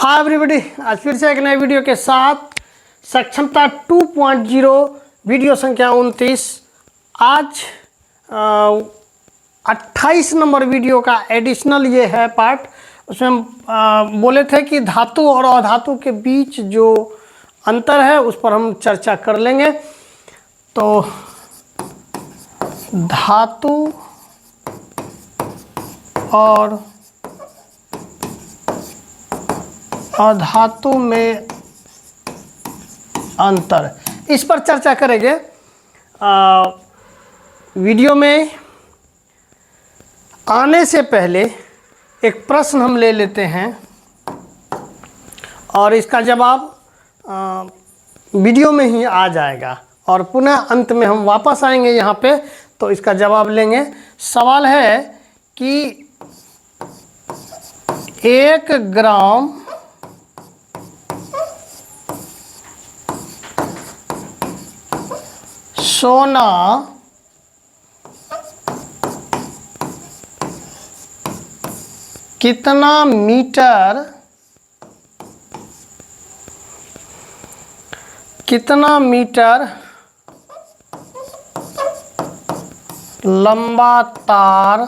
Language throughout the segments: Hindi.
हाय एवरीबॉडी, आज फिर से एक नए वीडियो के साथ सक्षमता 2.0 वीडियो संख्या 29। आज 28 नंबर वीडियो का एडिशनल ये है पार्ट। उसमें हम बोले थे कि धातु और अधातु के बीच जो अंतर है उस पर हम चर्चा कर लेंगे। तो धातु और अधातु में अंतर, इस पर चर्चा करेंगे। वीडियो में आने से पहले एक प्रश्न हम ले लेते हैं और इसका जवाब वीडियो में ही आ जाएगा और पुनः अंत में हम वापस आएंगे यहाँ पे, तो इसका जवाब लेंगे। सवाल है कि 1 ग्राम सोना कितना मीटर लंबा तार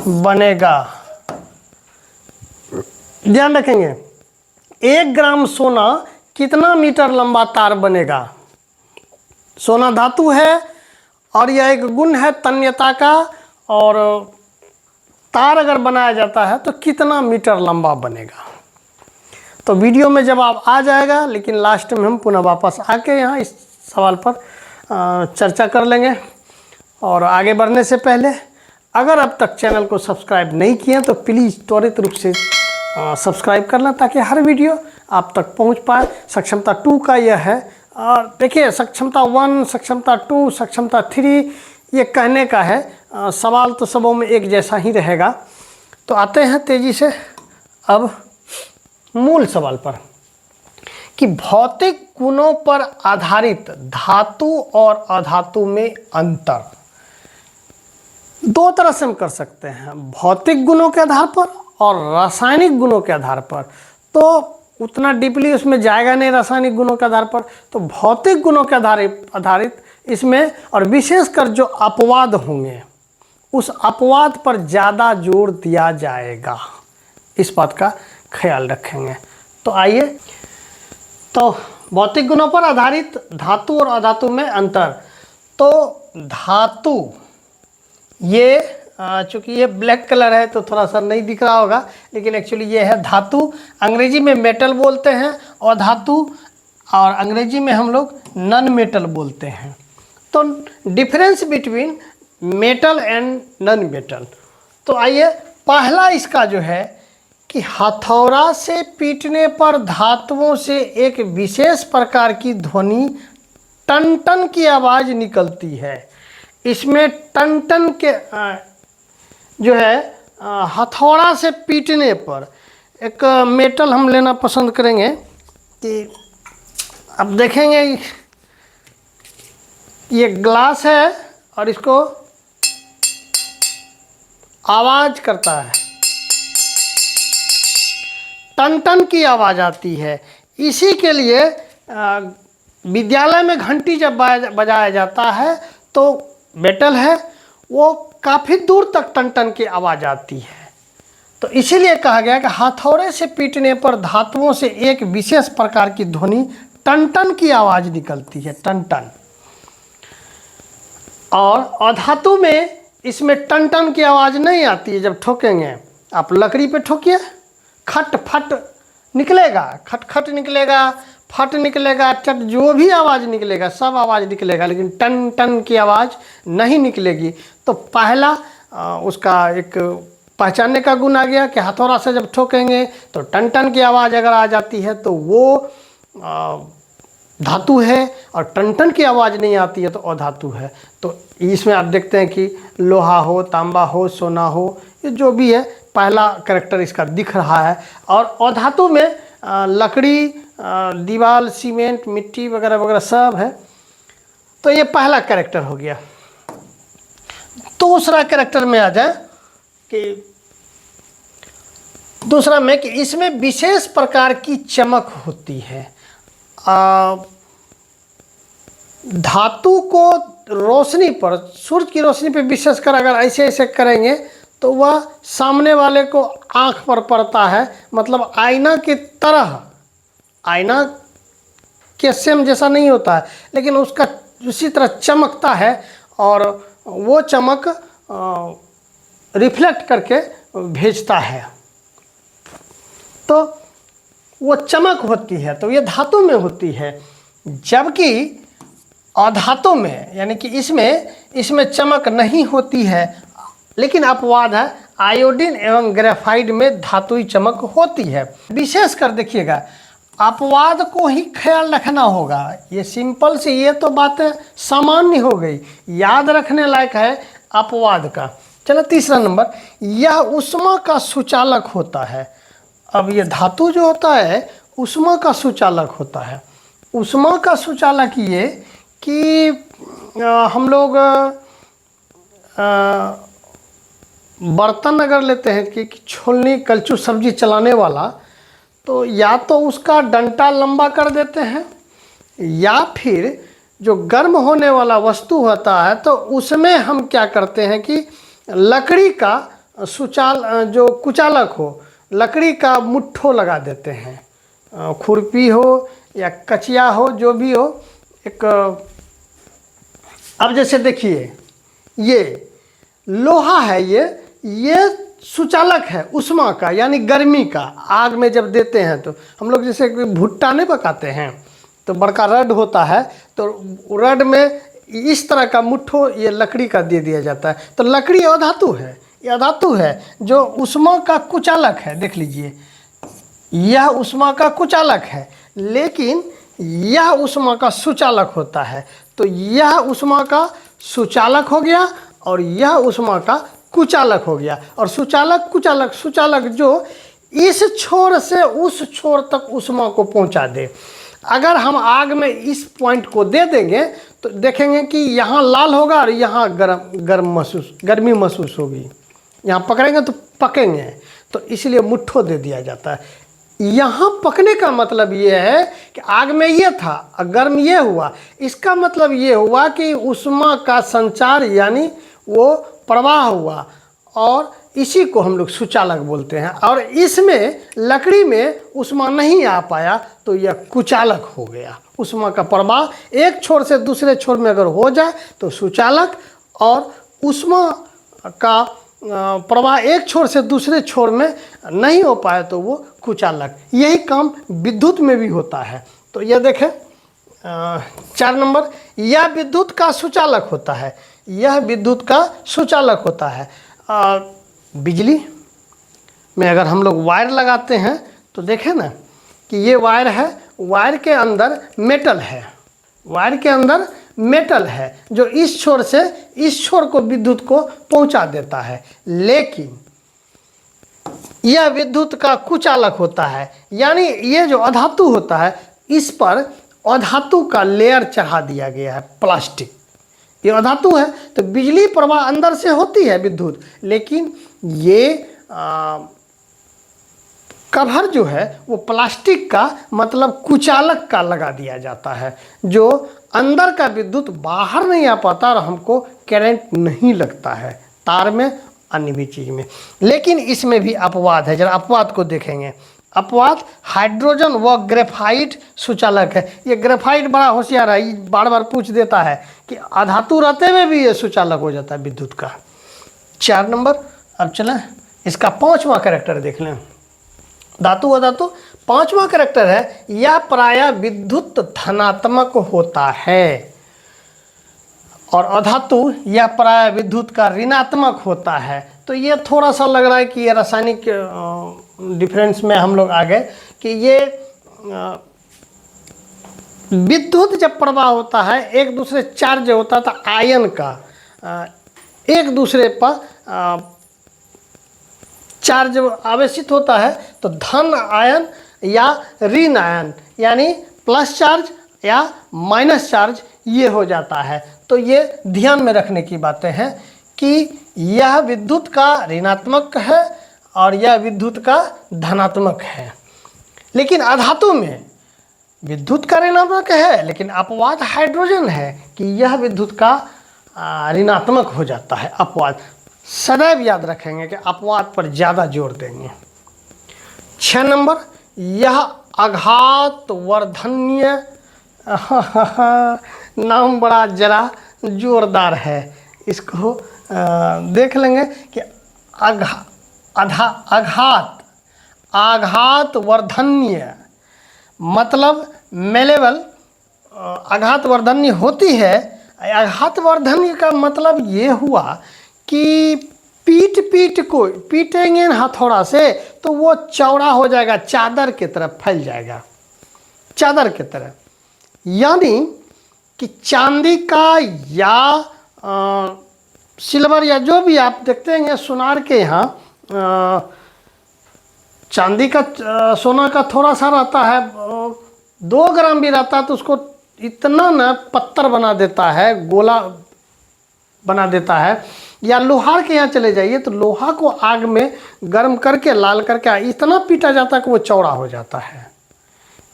बनेगा। ध्यान रखेंगे, 1 ग्राम सोना कितना मीटर लंबा तार बनेगा। सोना धातु है और यह एक गुण है तन्यता का, और तार अगर बनाया जाता है तो कितना मीटर लंबा बनेगा। तो वीडियो में जवाब आ जाएगा, लेकिन लास्ट में हम पुनः वापस आके यहाँ इस सवाल पर चर्चा कर लेंगे। और आगे बढ़ने से पहले अगर अब तक चैनल को सब्सक्राइब नहीं किए तो प्लीज़ त्वरित रूप से सब्सक्राइब करना, ताकि हर वीडियो आप तक पहुंच पाए। सक्षमता 2 का यह है। और देखिए, सक्षमता 1, सक्षमता 2, सक्षमता 3 ये कहने का है। सवाल तो सबों में एक जैसा ही रहेगा। तो आते हैं तेज़ी से अब मूल सवाल पर कि भौतिक गुणों पर आधारित धातु और अधातु में अंतर। 2 तरह से हम कर सकते हैं, भौतिक गुणों के आधार पर और रासायनिक गुणों के आधार पर। तो उतना डीपली उसमें जाएगा नहीं रासायनिक गुणों के आधार पर, तो भौतिक गुणों के आधारित इसमें, और विशेषकर जो अपवाद होंगे उस अपवाद पर ज़्यादा जोर दिया जाएगा। इस बात का ख्याल रखेंगे। तो आइए, तो भौतिक गुणों पर आधारित धातु और अधातु में अंतर। तो धातु, ये चूँकि ये ब्लैक कलर है तो थोड़ा सा नहीं दिख रहा होगा, लेकिन एक्चुअली ये है धातु। अंग्रेजी में मेटल बोलते हैं और धातु, और अंग्रेजी में हम लोग नॉन मेटल बोलते हैं। तो difference between metal and non metal. तो आइए, पहला इसका जो है कि हथौड़ा से पीटने पर धातुओं से एक विशेष प्रकार की ध्वनि टन टन की आवाज़ निकलती है। इसमें टन टन के जो है हथौड़ा से पीटने पर एक मेटल हम लेना पसंद करेंगे। कि अब देखेंगे ये ग्लास है और इसको आवाज़ करता है, टन टन की आवाज़ आती है। इसी के लिए विद्यालय में घंटी जब बजाया जाता है तो मेटल है, वो काफ़ी दूर तक टन टन की आवाज़ आती है। तो इसीलिए कहा गया कि हथौड़े से पीटने पर धातुओं से एक विशेष प्रकार की ध्वनि टन टन की आवाज़ निकलती है, टन टन। और अधातु में इसमें टन टन की आवाज़ नहीं आती है। जब ठोकेंगे, आप लकड़ी पे ठोकिए, खट फट निकलेगा, खट खट निकलेगा, फट निकलेगा, चट, जो भी आवाज़ निकलेगा सब आवाज़ निकलेगा, लेकिन टन टन की आवाज़ नहीं निकलेगी। तो पहला उसका एक पहचानने का गुण आ गया कि हथौड़ा से जब ठोकेंगे तो टन टन की आवाज़ अगर आ जाती है तो वो धातु है, और टन टन की आवाज़ नहीं आती है तो अधातु है। तो इसमें आप देखते हैं कि लोहा हो, तांबा हो, सोना हो, ये जो भी है, पहला कैरेक्टर इसका दिख रहा है। और अधातु में लकड़ी, दीवार, सीमेंट, मिट्टी वगैरह वगैरह सब है। तो ये पहला कैरेक्टर हो गया। दूसरा कैरेक्टर में आ जाए कि दूसरा में कि इसमें विशेष प्रकार की चमक होती है। धातु को रोशनी पर, सूर्य की रोशनी पे विशेषकर अगर ऐसे ऐसे करेंगे तो वह सामने वाले को आंख पर पड़ता है, मतलब आईना की तरह, आईना के सेम जैसा नहीं होता है लेकिन उसका उसी तरह चमकता है और वो चमक रिफ्लेक्ट करके भेजता है, तो वो चमक होती है, तो ये धातु में होती है। जबकि अधातु में यानी कि इसमें चमक नहीं होती है, लेकिन अपवाद है, आयोडीन एवं ग्रेफाइट में धातुई चमक होती है। विशेषकर देखिएगा, अपवाद को ही ख्याल रखना होगा। ये सिंपल सी, ये तो बातें सामान्य हो गई, याद रखने लायक है अपवाद का। चलो तीसरा नंबर, यह ऊष्मा का सुचालक होता है। अब ये धातु जो होता है ऊष्मा का सुचालक होता है। ऊष्मा का सुचालक ये कि हम लोग बर्तन अगर लेते हैं कि छोलनी कलछुल सब्जी चलाने वाला, तो या तो उसका डंटा लंबा कर देते हैं या फिर जो गर्म होने वाला वस्तु होता है तो उसमें हम क्या करते हैं कि लकड़ी का जो कुचालक हो, लकड़ी का मुट्ठो लगा देते हैं, खुरपी हो या कचिया हो, जो भी हो एक। अब जैसे देखिए, ये लोहा है, ये सुचालक है ऊष्मा का, यानी गर्मी का। आग में जब देते हैं तो हम लोग जैसे भुट्टा नहीं पकाते हैं तो बड़का रड होता है, तो रड में इस तरह का मुट्ठो ये लकड़ी का दे दिया जाता है। तो लकड़ी अधातु है, ये अधातु है जो ऊष्मा का कुचालक है। देख लीजिए, यह ऊष्मा का कुचालक है, लेकिन यह ऊष्मा का सुचालक होता है। तो यह ऊष्मा का सुचालक हो गया और यह ऊष्मा का कुचालक हो गया। और सुचालक कुचालक, सुचालक जो इस छोर से उस छोर तक ऊष्मा को पहुंचा दे। अगर हम आग में इस पॉइंट को दे देंगे तो देखेंगे कि यहाँ लाल होगा और यहाँ गर्मी महसूस होगी। यहाँ पकड़ेंगे तो पकेंगे, तो इसलिए मुट्ठो दे दिया जाता है। यहाँ पकने का मतलब ये है कि आग में ये था और गर्म ये हुआ, इसका मतलब ये हुआ कि ऊष्मा का संचार यानी वो प्रवाह हुआ, और इसी को हम लोग सुचालक बोलते हैं। और इसमें लकड़ी में ऊष्मा नहीं आ पाया तो यह कुचालक हो गया। ऊष्मा का प्रवाह एक छोर से दूसरे छोर में अगर हो जाए तो सुचालक, और ऊष्मा का प्रवाह एक छोर से दूसरे छोर में नहीं हो पाए तो वो कुचालक। यही काम विद्युत में भी होता है। तो यह देखें 4 नंबर, यह विद्युत का सुचालक होता है। यह विद्युत का सुचालक होता है। बिजली में अगर हम लोग वायर लगाते हैं तो देखें ना कि ये वायर है, वायर के अंदर मेटल है, वायर के अंदर मेटल है जो इस छोर से इस छोर को विद्युत को पहुंचा देता है। लेकिन यह विद्युत का कुचालक होता है, यानी ये जो अधातु होता है इस पर अधातु का लेयर चढ़ा दिया गया है, प्लास्टिक। ये अधातु है तो बिजली प्रवाह अंदर से होती है विद्युत, लेकिन ये कवर जो है वो प्लास्टिक का मतलब कुचालक का लगा दिया जाता है, जो अंदर का विद्युत बाहर नहीं आ पाता और हमको करंट नहीं लगता है तार में, अन्य भी चीज़ में। लेकिन इसमें भी अपवाद है, जरा अपवाद को देखेंगे। अपवाद, हाइड्रोजन व ग्रेफाइट सुचालक है। ये ग्रेफाइट बड़ा होशियार है, बार बार पूछ देता है कि अधातु रहते हुए भी ये सुचालक हो जाता है विद्युत का। 4 नंबर। अब चलें इसका 5वां कैरेक्टर देख लें। धातु अधातु 5वां कैरेक्टर है, यह प्रायः विद्युत धनात्मक होता है, और अधातु यह प्रायः विद्युत का ऋणात्मक होता है। तो ये थोड़ा सा लग रहा है कि ये रासायनिक डिफरेंस में हम लोग आ गए कि ये विद्युत जब प्रवाह होता है, एक दूसरे चार्ज होता था आयन का, एक दूसरे पर चार्ज आवेशित होता है तो धन आयन या ऋण आयन यानी प्लस चार्ज या माइनस चार्ज ये हो जाता है। तो ये ध्यान में रखने की बातें हैं कि यह विद्युत का ऋणात्मक है और यह विद्युत का धनात्मक है। लेकिन अधातु में विद्युत का ऋणात्मक है, लेकिन अपवाद हाइड्रोजन है कि यह विद्युत का ऋणात्मक हो जाता है। अपवाद सदैव याद रखेंगे कि अपवाद पर ज़्यादा जोर देंगे। 6 नंबर, यह आघात वर्धन्य नाम बड़ा जरा जोरदार है, इसको देख लेंगे कि आघात वर्धन्य मतलब मेलेबल आघात वर्धन्य होती है। आघात वर्धन्य का मतलब ये हुआ कि पीटेंगे हथौड़ा से तो वो चौड़ा हो जाएगा, चादर की तरह फैल जाएगा, चादर की तरह। यानी कि चांदी का या सिल्वर या जो भी आप देखते हैं सुनार के यहाँ चांदी का सोना का थोड़ा सा रहता है, 2 ग्राम भी रहता है तो उसको इतना ना पत्थर बना देता है, गोला बना देता है। या लोहार के यहाँ चले जाइए तो लोहा को आग में गर्म करके लाल करके इतना पीटा जाता है कि वो चौड़ा हो जाता है।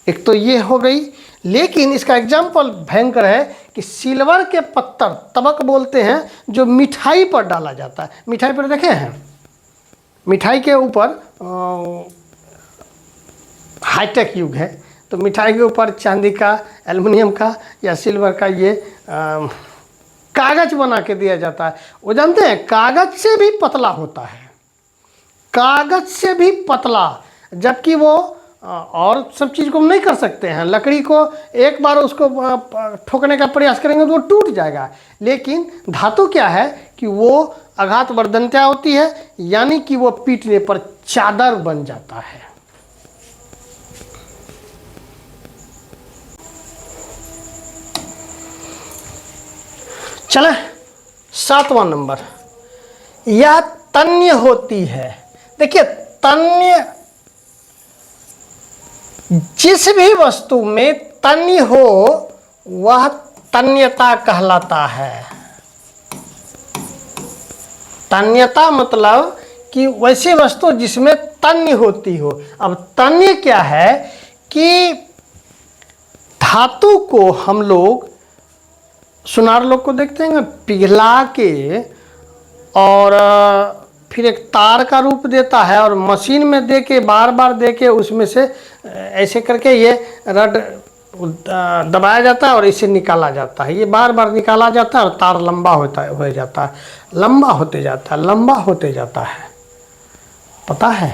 एक तो ये हो गई, लेकिन इसका एग्जाम्पल भयंकर है कि सिल्वर के पत्थर तबक बोलते हैं जो मिठाई पर डाला जाता है। मिठाई पर देखे हैं, मिठाई के ऊपर हाईटेक युग है तो मिठाई के ऊपर चांदी का, एल्युमिनियम का या सिल्वर का ये कागज बना के दिया जाता है। वो जानते हैं कागज से भी पतला होता है, कागज से भी पतला, जबकि वो और सब चीज़ को हम नहीं कर सकते हैं। लकड़ी को एक बार उसको ठोकने का प्रयास करेंगे तो वो टूट जाएगा, लेकिन धातु क्या है कि वो आघात वर्धनता होती है, यानी कि वो पीटने पर चादर बन जाता है। चले 7वां नंबर, यह तन्य होती है। देखिए तन्य, जिस भी वस्तु में तन्य हो वह तन्यता कहलाता है। तन्यता मतलब कि वैसी वस्तु जिसमें तन्य होती हो। अब तन्य क्या है कि धातु को हम लोग सुनार लोग को देखते हैं पिघला के और फिर एक तार का रूप देता है और मशीन में दे के बार बार दे के उसमें से ऐसे करके ये रड दबाया जाता है और इसे निकाला जाता है। ये बार बार निकाला जाता है और तार लंबा हो जाता है, लंबा होते जाता है, लंबा होते जाता है। पता है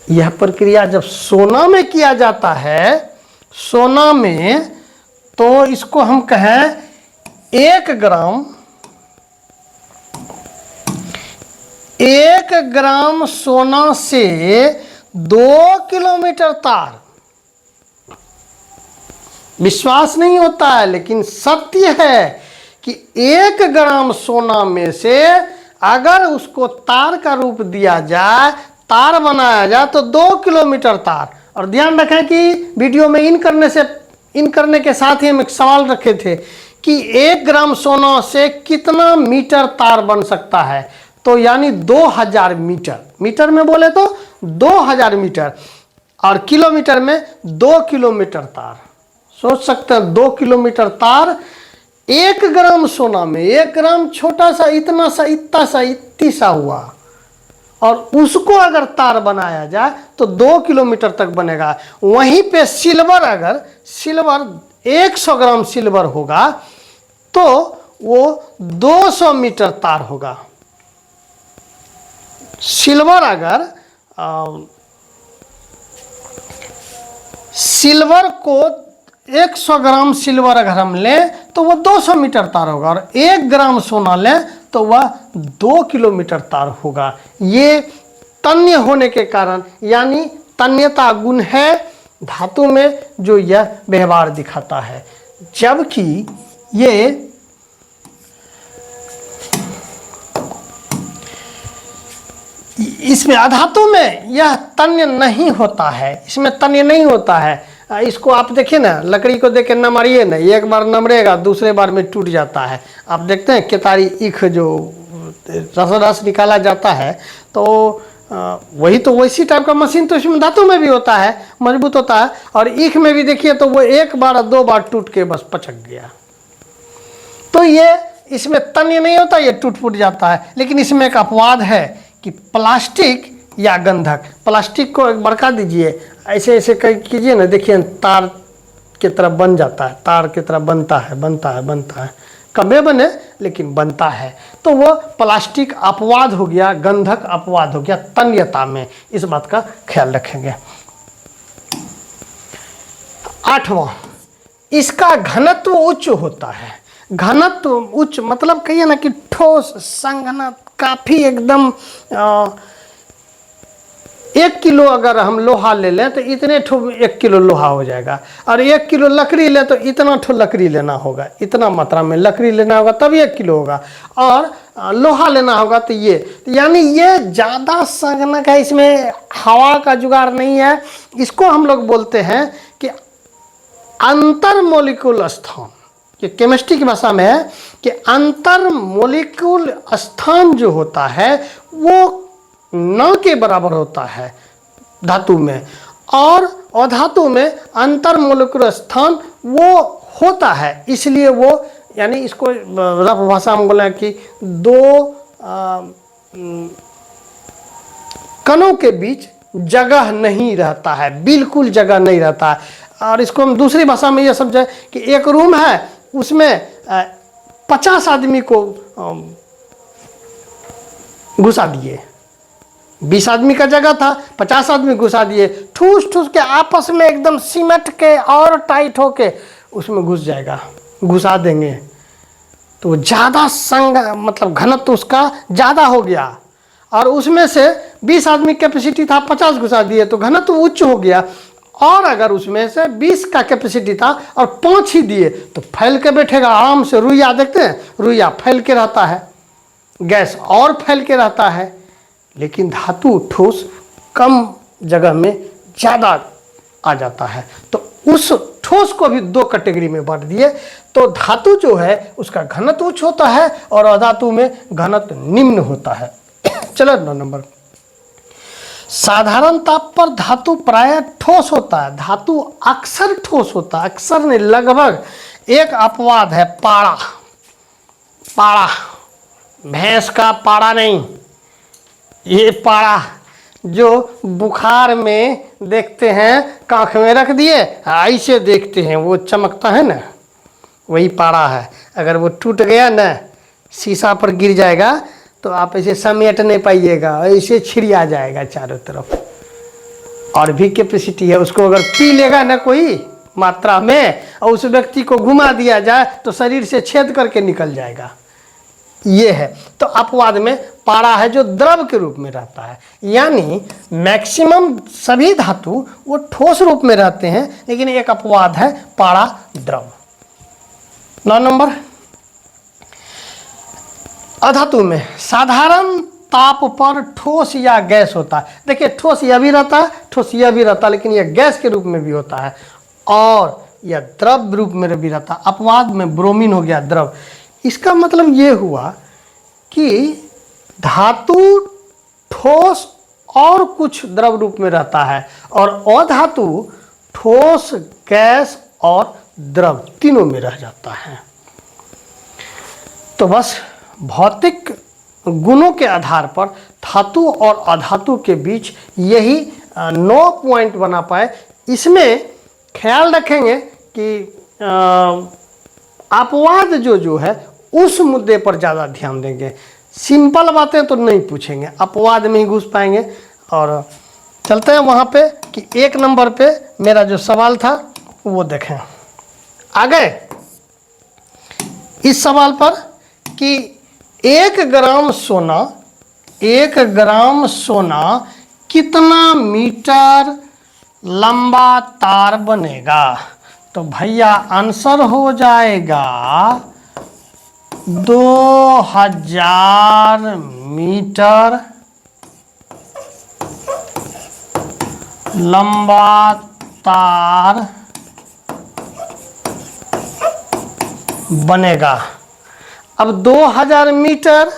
यह प्रक्रिया जब सोना में किया जाता है, सोना में, तो इसको हम कहें 1 ग्राम सोना से 2 किलोमीटर तार। विश्वास नहीं होता है लेकिन सत्य है कि 1 ग्राम सोना में से अगर उसको तार का रूप दिया जाए, तार बनाया जाए तो 2 किलोमीटर तार। और ध्यान रखें कि वीडियो में इन करने के साथ ही हम एक सवाल रखे थे कि 1 ग्राम सोना से कितना मीटर तार बन सकता है, तो यानी 2000 मीटर। मीटर में बोले तो 2000 मीटर और किलोमीटर में 2 किलोमीटर तार। सोच सकते हैं 2 किलोमीटर तार 1 ग्राम सोना में। 1 ग्राम छोटा सा, इतना सा, इतना सा, इतनी सा हुआ, और उसको अगर तार बनाया जाए तो 2 किलोमीटर तक बनेगा। वहीं पे सिल्वर, अगर सिल्वर 100 ग्राम सिल्वर होगा तो वो 200 मीटर तार होगा। सिल्वर अगर सिल्वर को 100 ग्राम सिल्वर अगर हम लें तो वह 200 मीटर तार होगा, और 1 ग्राम सोना लें तो वह 2 किलोमीटर तार होगा। ये तन्य होने के कारण, यानी तन्यता गुण है धातु में जो यह व्यवहार दिखाता है। जबकि ये इसमें अधातु में यह तन्य नहीं होता है, इसमें तन्य नहीं होता है। इसको आप देखिए ना, लकड़ी को देख के नमरिए ना, एक बार नमरेगा दूसरे बार में टूट जाता है। आप देखते हैं केतारी ईख जो रस निकाला जाता है तो वही तो वैसी टाइप का मशीन तो इसमें धातु में भी होता है, मजबूत होता है। और ईख में भी देखिए तो वो एक बार 2 बार टूट के बस पचक गया। तो ये इसमें तन्य नहीं होता, ये टूट फूट जाता है। लेकिन इसमें एक अपवाद है कि प्लास्टिक या गंधक, प्लास्टिक को एक बड़का दीजिए, ऐसे ऐसे कीजिए ना, देखिए तार की तरह बन जाता है, तार की तरह बनता है, कभी बने लेकिन बनता है। तो वो प्लास्टिक अपवाद हो गया, गंधक अपवाद हो गया तन्यता में, इस बात का ख्याल रखेंगे। 8वां, इसका घनत्व उच्च होता है। घनत्व उच्च मतलब कहिए ना कि ठोस संघनक, काफी एकदम 1 किलो अगर हम लोहा ले लें तो इतने ठो 1 किलो लोहा हो जाएगा। और 1 किलो लकड़ी ले तो इतना ठो लकड़ी लेना होगा, इतना मात्रा में लकड़ी लेना होगा तब 1 किलो होगा। और लोहा लेना होगा तो ये, यानी ये ज़्यादा संघनक है, इसमें हवा का जुगाड़ नहीं है। इसको हम लोग बोलते हैं कि अंतर मोलिकुल स्थान, ये केमिस्ट्री की भाषा में है कि अंतर मोलिकुल स्थान जो होता है वो न के बराबर होता है धातु में, और अधातु में अंतर मोलिकुलर स्थान वो होता है। इसलिए वो, यानी इसको रफ भाषा में बोला कि 2 कणों के बीच जगह नहीं रहता है, बिल्कुल जगह नहीं रहता है। और इसको हम दूसरी भाषा में ये समझे कि एक रूम है, उसमें 50 आदमी को घुसा दिए, 20 आदमी का जगह था, 50 आदमी घुसा दिए, ठूस ठूस के आपस में एकदम सिमट के और टाइट होके उसमें घुस जाएगा, घुसा देंगे तो ज़्यादा संग मतलब घनत्व उसका ज़्यादा हो गया। और उसमें से 20 आदमी कैपेसिटी था, 50 घुसा दिए तो घनत्व उच्च हो गया। और अगर उसमें से 20 का कैपेसिटी था और 5 ही दिए तो फैल के बैठेगा आराम से। रुइया देखते हैं, रुइया फैल के रहता है, गैस और फैल के रहता है। लेकिन धातु ठोस कम जगह में ज़्यादा आ जाता है। तो उस ठोस को भी 2 कैटेगरी में बांट दिए। तो धातु जो है उसका घनत्व उच्च होता है और अधातु में घनत्व निम्न होता है। चलो 9 नंबर, साधारण ताप पर धातु प्रायः ठोस होता है। धातु अक्सर ठोस होता है, अक्सर नहीं लगभग। एक अपवाद है पाड़ा, पाड़ा भैंस का पाड़ा नहीं, ये पाड़ा जो बुखार में देखते हैं, कांख में रख दिए ऐसे देखते हैं, वो चमकता है ना, वही पाड़ा है। अगर वो टूट गया ना, शीशा पर गिर जाएगा तो आप ऐसे समेट नहीं पाइएगा, ऐसे छिड़िया जाएगा चारों तरफ। और भी कैपेसिटी है, उसको अगर पी लेगा ना कोई मात्रा में और उस व्यक्ति को घुमा दिया जाए तो शरीर से छेद करके निकल जाएगा। ये है। तो अपवाद में पाड़ा है जो द्रव के रूप में रहता है। यानी मैक्सिमम सभी धातु वो ठोस रूप में रहते हैं, लेकिन एक अपवाद है पाड़ा द्रव। 9 नंबर, अधातु में साधारण ताप पर ठोस या गैस होता है। देखिए ठोस यह भी रहता है, ठोस यह भी रहता है, लेकिन यह गैस के रूप में भी होता है और यह द्रव रूप में भी रहता है। अपवाद में ब्रोमीन हो गया द्रव। इसका मतलब ये हुआ कि धातु ठोस और कुछ द्रव रूप में रहता है और अधातु ठोस, गैस और द्रव तीनों में रह जाता है। तो बस भौतिक गुणों के आधार पर धातु और अधातु के बीच यही 9 पॉइंट बना पाए। इसमें ख्याल रखेंगे कि अपवाद जो है उस मुद्दे पर ज़्यादा ध्यान देंगे। सिंपल बातें तो नहीं पूछेंगे, अपवाद में ही घुस पाएंगे। और चलते हैं वहाँ पे कि 1 नंबर पे मेरा जो सवाल था वो देखें। आ गए इस सवाल पर कि 1 ग्राम सोना कितना मीटर लंबा तार बनेगा? तो भैया आंसर हो जाएगा 2000 मीटर लंबा तार बनेगा। अब 2000 मीटर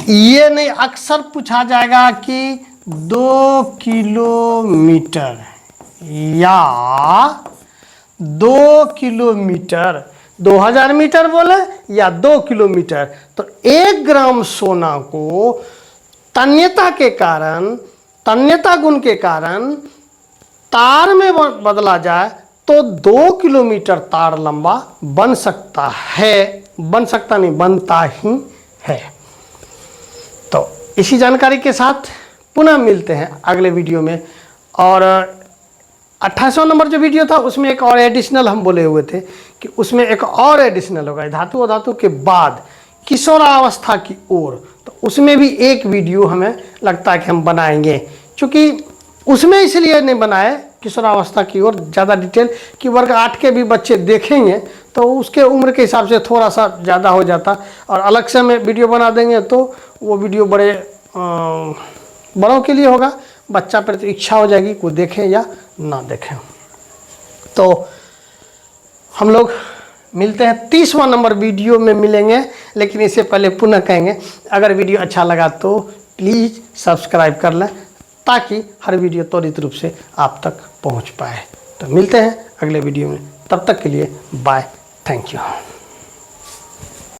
ये नहीं अक्सर पूछा जाएगा कि 2 किलोमीटर या 2 किलोमीटर, 2000 मीटर बोले या 2 किलोमीटर। तो 1 ग्राम सोना को तन्यता के कारण, तन्यता गुण के कारण तार में बदला जाए तो 2 किलोमीटर तार लंबा बन सकता है, बन सकता नहीं, बनता ही है। तो इसी जानकारी के साथ पुनः मिलते हैं अगले वीडियो में। और 28वां नंबर जो वीडियो था उसमें एक और एडिशनल हम बोले हुए थे कि उसमें एक और एडिशनल होगा धातु और धातु के बाद किशोरावस्था की ओर। तो उसमें भी एक वीडियो हमें लगता है कि हम बनाएंगे, क्योंकि उसमें इसलिए नहीं बनाए किशोरावस्था की ओर ज़्यादा डिटेल कि वर्ग 8 के भी बच्चे देखेंगे तो उसके उम्र के हिसाब से थोड़ा सा ज़्यादा हो जाता, और अलग से में वीडियो बना देंगे तो वो वीडियो बड़ों के लिए होगा, बच्चा पर तो इच्छा हो जाएगी को देखें या ना देखें। तो हम लोग मिलते हैं 30वां नंबर वीडियो में मिलेंगे, लेकिन इससे पहले पुनः कहेंगे अगर वीडियो अच्छा लगा तो प्लीज़ सब्सक्राइब कर लें ताकि हर वीडियो त्वरित रूप से आप तक पहुंच पाए। तो मिलते हैं अगले वीडियो में, तब तक के लिए बाय, थैंक यू।